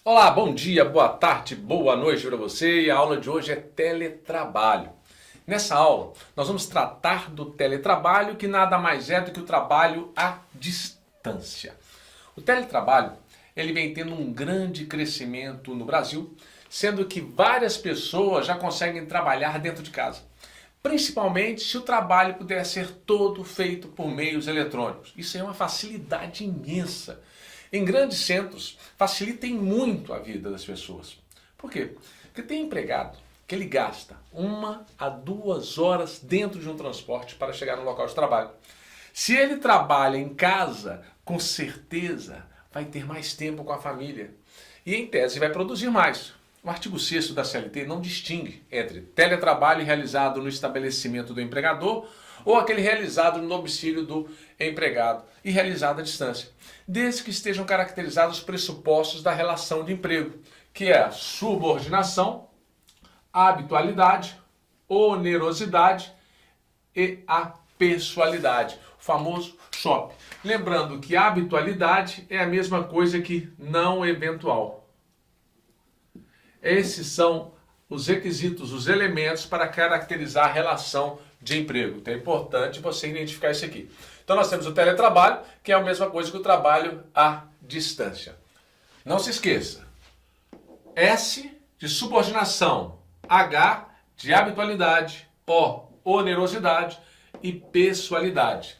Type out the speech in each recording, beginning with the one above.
Olá, bom dia, boa tarde, boa noite para você. E a aula de hoje é teletrabalho. Nessa aula, nós vamos tratar do teletrabalho, que nada mais é do que o trabalho à distância. O teletrabalho, ele vem tendo um grande crescimento no Brasil, sendo que várias pessoas já conseguem trabalhar dentro de casa. Principalmente se o trabalho puder ser todo feito por meios eletrônicos. Isso é uma facilidade imensa. Em grandes centros, facilitem muito a vida das pessoas. Por quê? Porque tem empregado que ele gasta 1 a 2 horas dentro de um transporte para chegar no local de trabalho. Se ele trabalha em casa, com certeza vai ter mais tempo com a família. E em tese vai produzir mais. O artigo 6º da CLT não distingue entre teletrabalho realizado no estabelecimento do empregador ou aquele realizado no domicílio do empregado e realizado à distância, desde que estejam caracterizados os pressupostos da relação de emprego, que é a subordinação, a habitualidade, onerosidade e a pessoalidade, o famoso SHOP. Lembrando que a habitualidade é a mesma coisa que não eventual. Esses são os requisitos, os elementos para caracterizar a relação de emprego. Então é importante você identificar isso aqui. Então nós temos o teletrabalho, que é a mesma coisa que o trabalho à distância. Não se esqueça. S de subordinação, H de habitualidade, O, onerosidade e pessoalidade.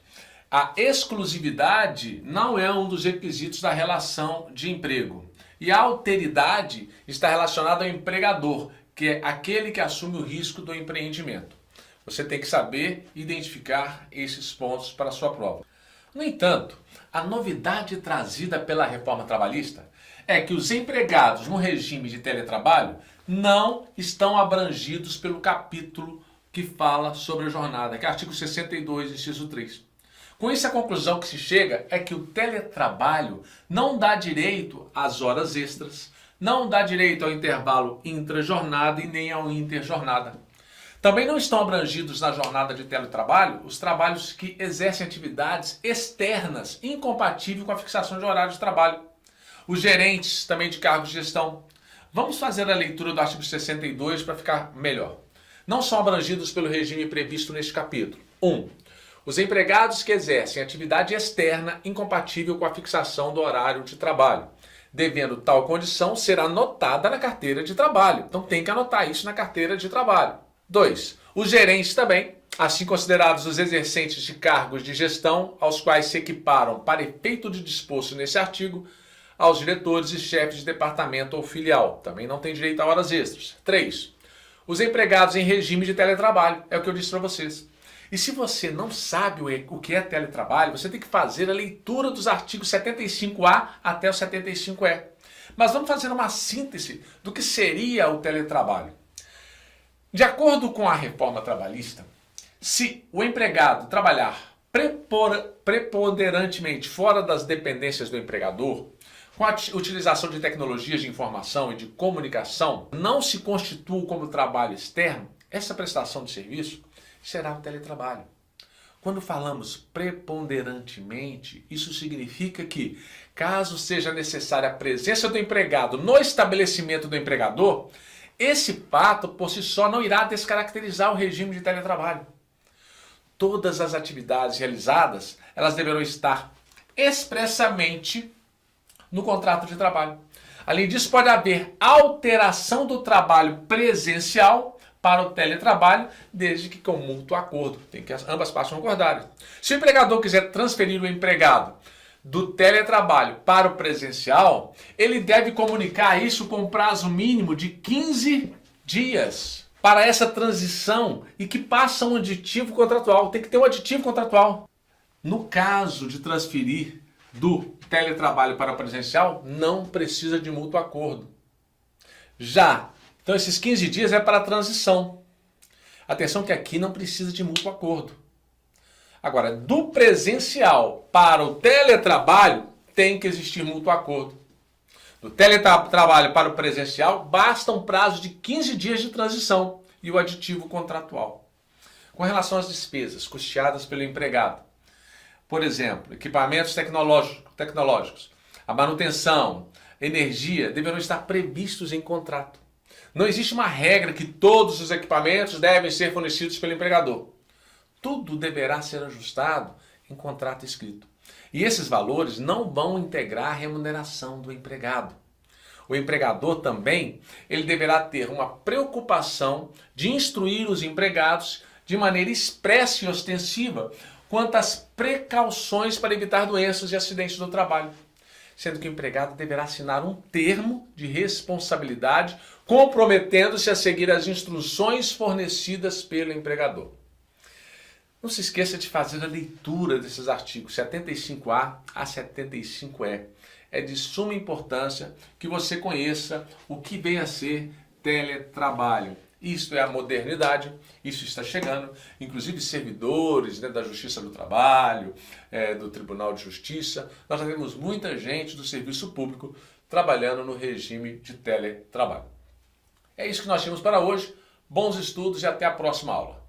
A exclusividade não é um dos requisitos da relação de emprego. E a alteridade está relacionada ao empregador, que é aquele que assume o risco do empreendimento. Você tem que saber identificar esses pontos para a sua prova. No entanto, a novidade trazida pela reforma trabalhista é que os empregados no regime de teletrabalho não estão abrangidos pelo capítulo que fala sobre a jornada, que é o artigo 62, inciso 3. Com isso, a conclusão que se chega é que o teletrabalho não dá direito às horas extras, não dá direito ao intervalo intrajornada e nem ao interjornada. Também não estão abrangidos na jornada de teletrabalho os trabalhos que exercem atividades externas incompatíveis com a fixação de horário de trabalho. Os gerentes também de cargos de gestão. Vamos fazer a leitura do artigo 62 para ficar melhor. Não são abrangidos pelo regime previsto neste capítulo. 1. Os empregados que exercem atividade externa incompatível com a fixação do horário de trabalho, devendo tal condição ser anotada na carteira de trabalho. Então tem que anotar isso na carteira de trabalho. 2. Os gerentes também, assim considerados os exercentes de cargos de gestão, aos quais se equiparam, para efeito de disposto nesse artigo, aos diretores e chefes de departamento ou filial. Também não tem direito a horas extras. 3. Os empregados em regime de teletrabalho. É o que eu disse para vocês. E se você não sabe o que é teletrabalho, você tem que fazer a leitura dos artigos 75A até o 75E. Mas vamos fazer uma síntese do que seria o teletrabalho. De acordo com a reforma trabalhista, se o empregado trabalhar preponderantemente fora das dependências do empregador, com a utilização de tecnologias de informação e de comunicação, não se constitua como trabalho externo, essa prestação de serviço será o teletrabalho. Quando falamos preponderantemente, isso significa que, caso seja necessária a presença do empregado no estabelecimento do empregador, esse fato por si só não irá descaracterizar o regime de teletrabalho. Todas as atividades realizadas, elas deverão estar expressamente no contrato de trabalho. Além disso, pode haver alteração do trabalho presencial para o teletrabalho, desde que com mútuo acordo. Tem que ambas partes concordarem. Se o empregador quiser transferir o empregado do teletrabalho para o presencial, ele deve comunicar isso com um prazo mínimo de 15 dias para essa transição e que passa um aditivo contratual. Tem que ter um aditivo contratual. No caso de transferir do teletrabalho para o presencial, não precisa de mútuo acordo. Então esses 15 dias é para a transição. Atenção que aqui não precisa de mútuo acordo. Agora, do presencial para o teletrabalho, tem que existir mútuo acordo. Do teletrabalho para o presencial, basta um prazo de 15 dias de transição e o aditivo contratual. Com relação às despesas custeadas pelo empregado, por exemplo, equipamentos tecnológicos, a manutenção, energia deverão estar previstos em contrato. Não existe uma regra que todos os equipamentos devem ser fornecidos pelo empregador. Tudo deverá ser ajustado em contrato escrito. E esses valores não vão integrar a remuneração do empregado. O empregador também, ele deverá ter uma preocupação de instruir os empregados de maneira expressa e ostensiva quanto às precauções para evitar doenças e acidentes do trabalho, sendo que o empregado deverá assinar um termo de responsabilidade comprometendo-se a seguir as instruções fornecidas pelo empregador. Não se esqueça de fazer a leitura desses artigos 75A a 75E. É de suma importância que você conheça o que vem a ser teletrabalho. Isto é a modernidade, isso está chegando, inclusive servidores da Justiça do Trabalho, do Tribunal de Justiça. Nós já temos muita gente do serviço público trabalhando no regime de teletrabalho. É isso que nós tínhamos para hoje. Bons estudos e até a próxima aula.